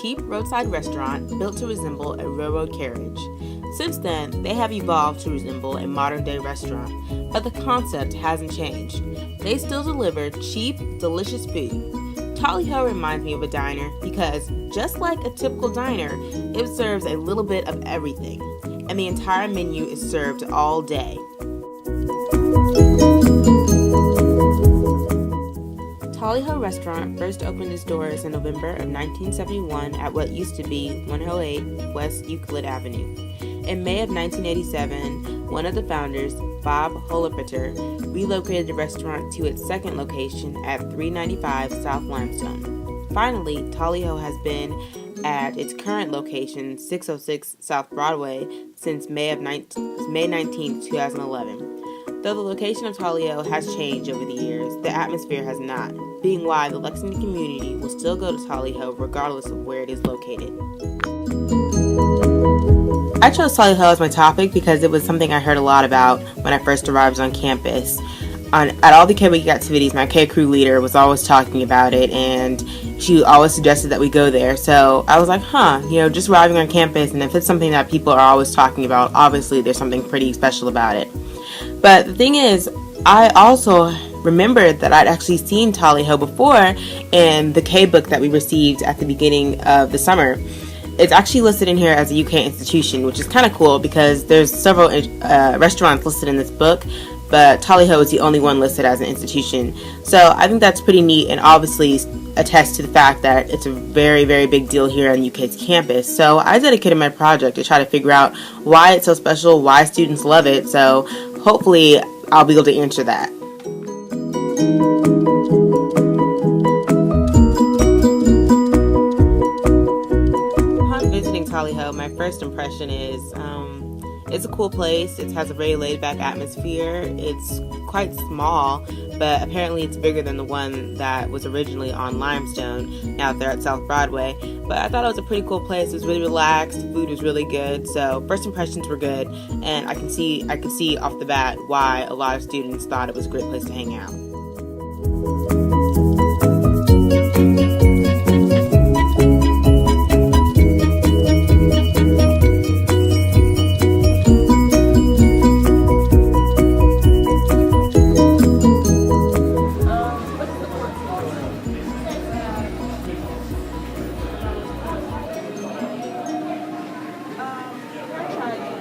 cheap roadside restaurant built to resemble a railroad carriage. Since then, they have evolved to resemble a modern-day restaurant, but the concept hasn't changed. They still deliver cheap, delicious food. Tolly-Ho reminds me of a diner because, just like a typical diner, it serves a little bit of everything, and the entire menu is served all day. Tolly-Ho Restaurant first opened its doors in November of 1971 at what used to be 108 West Euclid Avenue. In May of 1987, one of the founders, Bob Holopeter, relocated the restaurant to its second location at 395 South Limestone. Finally, Tolly-Ho has been at its current location, 606 South Broadway, since May 19, 2011. Though the location of Tolly-Ho has changed over the years, the atmosphere has not, being why the Lexington community will still go to Tolly-Ho regardless of where it is located. I chose Tolly-Ho as my topic because it was something I heard a lot about when I first arrived on campus. At all the K-Week activities, my K-Crew leader was always talking about it, and she always suggested that we go there. So I was like, just arriving on campus, and if it's something that people are always talking about, obviously there's something pretty special about it. But the thing is, I also remembered that I'd actually seen Tolly-Ho before in the K-book that we received at the beginning of the summer. It's actually listed in here as a UK institution, which is kind of cool because there's several restaurants listed in this book, but Tolly-Ho is the only one listed as an institution. So I think that's pretty neat and obviously attests to the fact that it's a very, very big deal here on UK's campus. So I dedicated my project to try to figure out why it's so special, why students love it. So hopefully I'll be able to answer that. Upon visiting Tolly-Ho, my first impression is it's a cool place. It has a very laid-back atmosphere. It's quite small, but apparently it's bigger than the one that was originally on Limestone, now they're at South Broadway. But I thought it was a pretty cool place. It was really relaxed. The food was really good. So first impressions were good, and I could see off the bat why a lot of students thought it was a great place to hang out.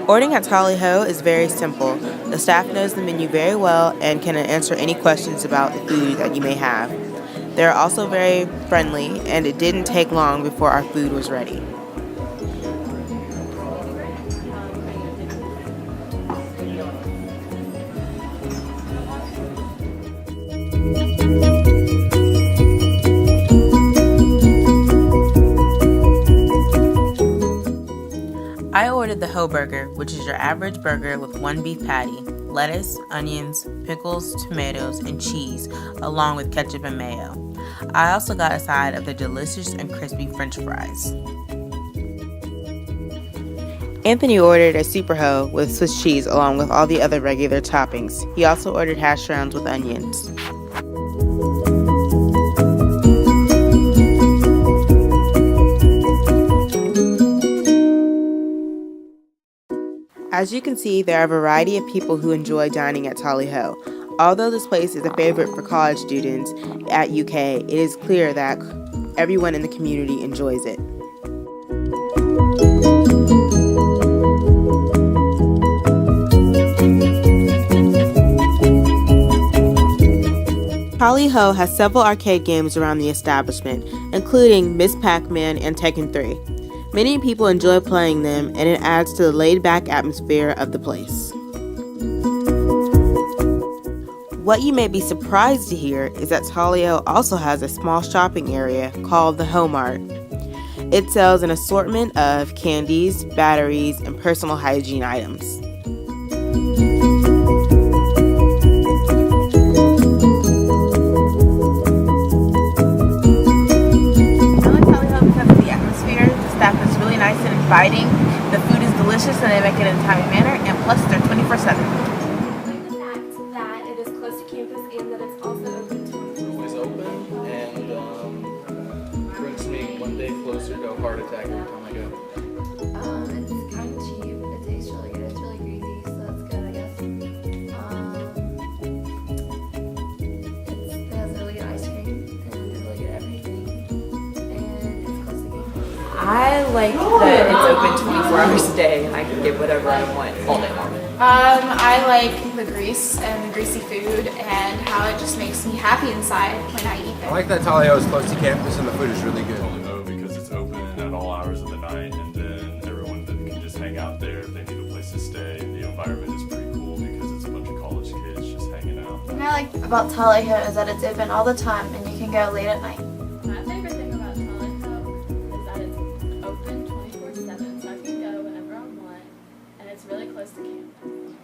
Ordering at Tolly-Ho is very simple. The staff knows the menu very well and can answer any questions about the food that you may have. They're also very friendly, and it didn't take long before our food was ready. I ordered the Ho Burger, which is your average burger with one beef patty, lettuce, onions, pickles, tomatoes, and cheese, along with ketchup and mayo. I also got a side of the delicious and crispy French fries. Anthony ordered a Super Ho with Swiss cheese along with all the other regular toppings. He also ordered hash browns with onions. As you can see, there are a variety of people who enjoy dining at Tolly-Ho. Although this place is a favorite for college students at UK, it is clear that everyone in the community enjoys it. Tolly-Ho has several arcade games around the establishment, including Miss Pac-Man and Tekken 3. Many people enjoy playing them, and it adds to the laid-back atmosphere of the place. What you may be surprised to hear is that Tolly-Ho also has a small shopping area called the Ho Mart. It sells an assortment of candies, batteries, and personal hygiene items. Inviting. The food is delicious and they make it in a timely manner, and plus they're 24/7. The fact that it is close to campus and that it's also open to always open, and brings me one day closer to a heart I like that it's open 24 hours a day and I can get whatever I want all day long. I like the grease and the greasy food and how it just makes me happy inside when I eat I there. like that Tolly-Ho is close to campus and the food is really good. Tolly-Ho because it's open at all hours of the night, and then everyone that can just hang out there if they need a place to stay. The environment is pretty cool because it's a bunch of college kids just hanging out. The thing I like about Tolly-Ho is that it's open all the time and you can go late at night. My favorite thing about Tolly-Ho is that it's open 24/7, so I can go whenever I want, and it's really close to campus.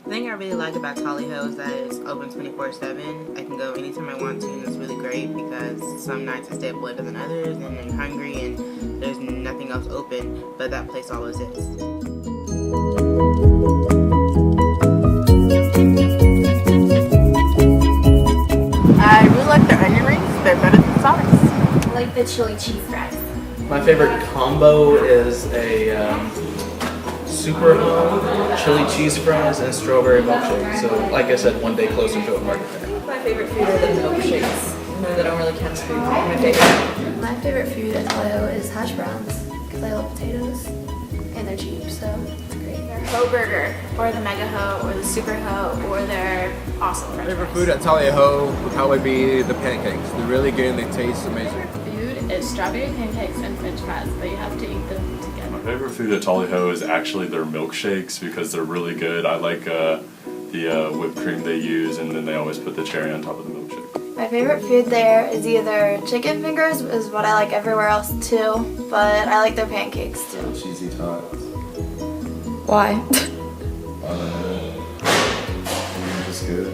The thing I really like about Tolly-Ho is that it's open 24/7. I can go anytime I want to, and it's really great because some nights I stay up later than others and I'm hungry and there's nothing else open, but that place always is. I really like their onion rings. They're better than Sonic's. I like the chili cheese fries. My favorite combo is a super chili cheese fries and strawberry milkshake. So, like I said, one day closer to a market day. My favorite food are the milkshakes. No, they don't really count as food. My favorite. My favorite food at Tolly-Ho is hash browns because I love potatoes and they're cheap, so it's great. Their Ho burger, or the Mega Ho, or the Super Ho, or their awesome french Favorite fries. food at Tolly-Ho would probably be the pancakes. They're really good and they taste amazing. Food is strawberry pancakes and french fries, but you have to eat them together. My favorite food at Tolly-Ho is actually their milkshakes because they're really good. I like the whipped cream they use, and then they always put the cherry on top of the milkshake. My favorite food there is either chicken fingers, is what I like everywhere else too, but I like their pancakes too. Cheesy tots. Why? I don't know. They're just good.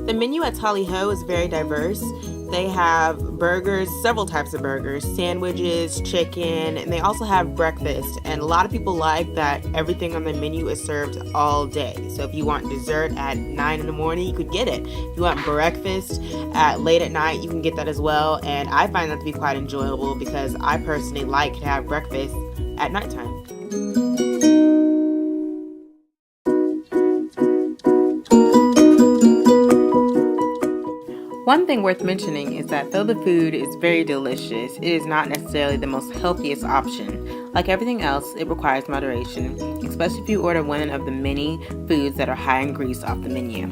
The menu at Tolly-Ho is very diverse. They have burgers, several types of burgers, sandwiches, chicken, and they also have breakfast. And a lot of people like that everything on the menu is served all day. So if you want dessert at 9 in the morning, you could get it. If you want breakfast at late at night, you can get that as well. And I find that to be quite enjoyable because I personally like to have breakfast at nighttime. One thing worth mentioning is that though the food is very delicious, it is not necessarily the most healthiest option. Like everything else, it requires moderation, especially if you order one of the many foods that are high in grease off the menu.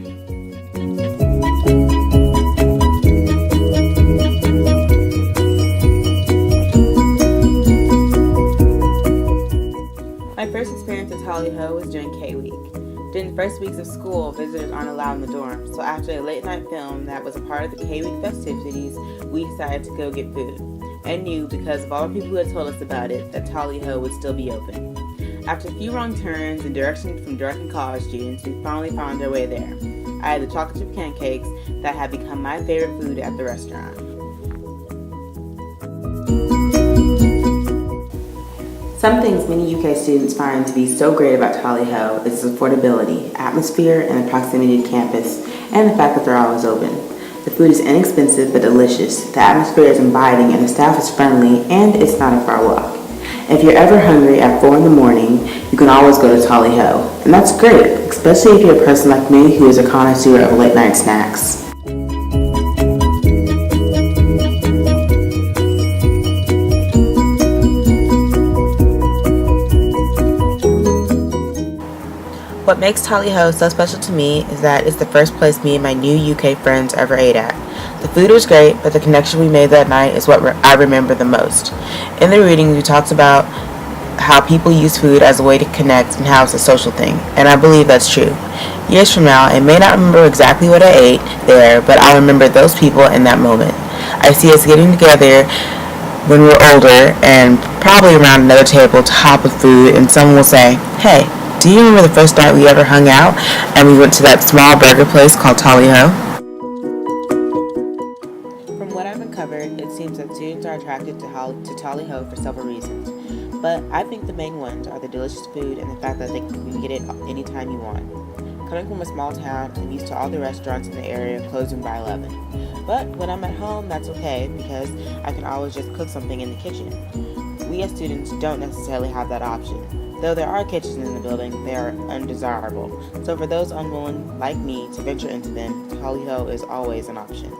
My first experience at Tolly-Ho was during K-Week. During the first weeks of school, visitors aren't allowed in the dorm, so after a late night film that was a part of the K-Week festivities, we decided to go get food, and knew, because of all the people who had told us about it, that Tolly-Ho would still be open. After a few wrong turns and directions from drunken college students, we finally found our way there. I had the chocolate chip pancakes that had become my favorite food at the restaurant. Some things many UK students find to be so great about Tolly-Ho is its affordability, atmosphere, and the proximity to campus, and the fact that they're always open. The food is inexpensive but delicious, the atmosphere is inviting, and the staff is friendly, and it's not a far walk. If you're ever hungry at 4 in the morning, you can always go to Tolly-Ho, and that's great, especially if you're a person like me who is a connoisseur of late night snacks. What makes Tolly-Ho so special to me is that it's the first place me and my new UK friends ever ate at. The food was great, but the connection we made that night is what I remember the most. In the reading, we talked about how people use food as a way to connect and how it's a social thing, and I believe that's true. Years from now, I may not remember exactly what I ate there, but I'll remember those people in that moment. I see us getting together when we're older and probably around another table to hop with food, and someone will say, "Hey, do you remember the first night we ever hung out and we went to that small burger place called Tolly-Ho?" From what I've uncovered, it seems that students are attracted to Tolly-Ho for several reasons. But I think the main ones are the delicious food and the fact that they can get it anytime you want. Coming from a small town, I'm used to all the restaurants in the area closing by 11. But when I'm at home, that's okay because I can always just cook something in the kitchen. we as students don't necessarily have that option. Though there are kitchens in the building, they are undesirable. So for those unwilling, like me, to venture into them, Tolly-Ho is always an option.